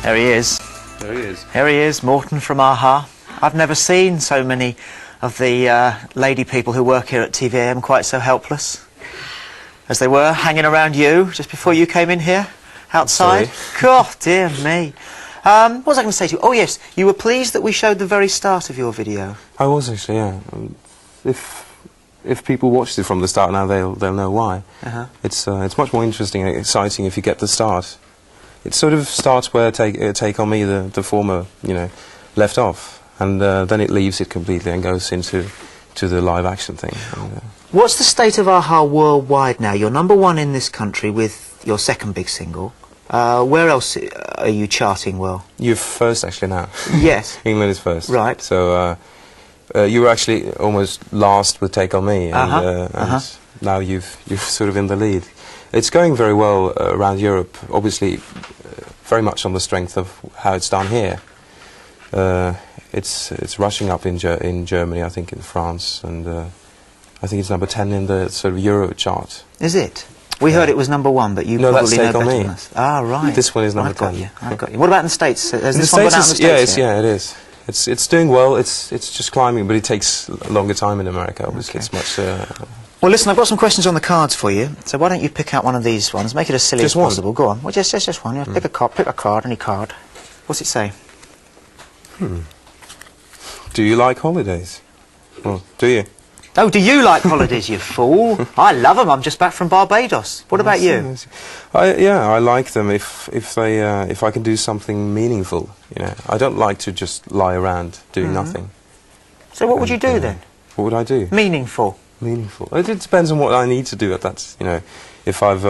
There he is. There he is. Here he is, Morten from AHA. I've never seen so many of the lady people who work here at TVAM quite so helpless as they were, hanging around you just before you came in here, outside. God, dear me. What was I going to say to you? Oh, yes, you were pleased that we showed the very start of your video. I was actually, yeah. If people watched it from the start now, they'll know why. It's much more interesting and exciting if you get the start. It sort of starts where Take On Me, the former, left off, and then it leaves it completely and goes into the live action thing. And, what's the state of AHA worldwide now? You're #1 in this country with your second big single. Where else are you charting well? you're first actually now. Yes. England is first. Right. So you were actually almost last with Take On Me, and now you're sort of in the lead. It's going very well around Europe, obviously very much on the strength of how it's done here. It's rushing up in Germany, I think in France, and I think it's #10 in the sort of Euro chart. Is it? We heard it was #1, but you No, probably that's know Take On better Me. than us. Ah, right. This one is #10. I've got you. What about in the States? Has this the one gone out in the States, States yet? yeah, it is. It's doing well. It's just climbing, but it takes a longer time in America. Obviously, it's much. Well, listen, I've got some questions on the cards for you. So why don't you pick out one of these ones? Make it as silly Just as one? possible. Go on. Well, just one. Yeah. Pick a card, any card. What's it say? Do you like holidays? Well, do you? Oh, do you like holidays, you fool? I love them. I'm just back from Barbados. What about you? Yeah, I like them if I can do something meaningful. I don't like to just lie around doing nothing. So what would you do then? What would I do? Meaningful. Meaningful. It depends on what I need to do at that. If I've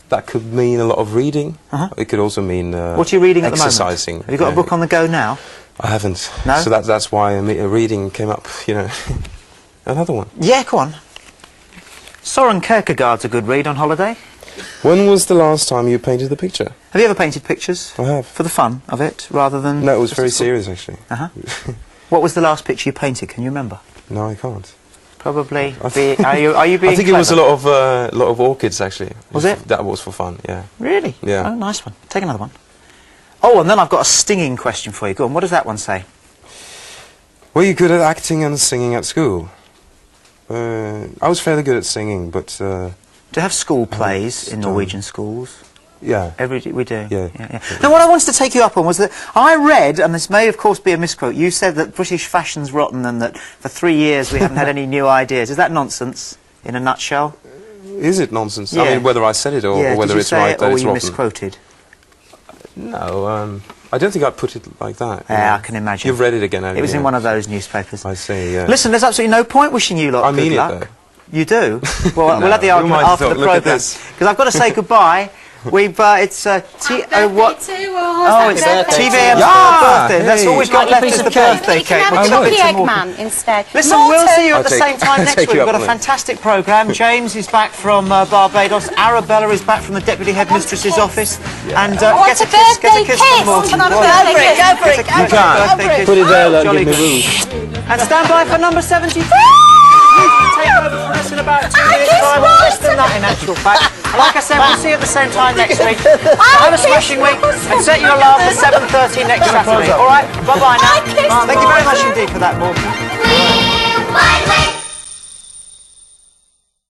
that could mean a lot of reading. It could also mean what are you reading at the moment? Exercising. Have you got a book on the go now? I haven't. No? So that's why a reading came up. Another one. Yeah, go on. Soren Kierkegaard's a good read on holiday. When was the last time you painted the picture? Have you ever painted pictures? I have. For the fun of it, rather than... No, it was very serious actually. What was the last picture you painted? Can you remember? No, I can't. Probably. Are you being I think clever? it was a lot of orchids actually. Was it? That was for fun. Yeah. Really? Yeah. Oh, nice one. Take another one. Oh, and then I've got a stinging question for you. Go on. What does that one say? Were you good at acting and singing at school? I was fairly good at singing, but... Do you have school plays in Norwegian schools? Yeah. We do. Yeah. Now, what I wanted to take you up on was that I read, and this may of course be a misquote, you said that British fashion's rotten and that for 3 years we haven't had any new ideas. Is that nonsense, in a nutshell? Is it nonsense? Yeah. I mean, whether I said it or whether it's right that it's rotten. Or you misquoted? No, I don't think I put it like that. Yeah, I can imagine. You've read it again, haven't you? It was in one of those newspapers. I see, yeah. Listen, there's absolutely no point wishing you lot I mean good it, luck. though. You do? Well, No, we'll have the we argument might after the look at programme. this. Because I've got to say goodbye. We've, it's, what? Oh, it's TVAM's birthday. That's all we've got left is the birthday You cake. can have a cookie egg man instead. Listen, we'll see you at I'll the take- same time next take week. you We've got up a on it. fantastic programme. James is back from Barbados. Arabella is back from the Deputy Headmistress's office. And get a kiss from Morten. Go for it. You can. Put it there, like, Jolly give me good. room. And stand by for number 73. Take over for us in about 2 minutes' time. Less than that, in actual fact. Like I said, we'll see you at the same time next week. Have a smashing week and set your alarm for 7:30 next Saturday. All right, bye-bye now. Thank you very much indeed for that, Morten.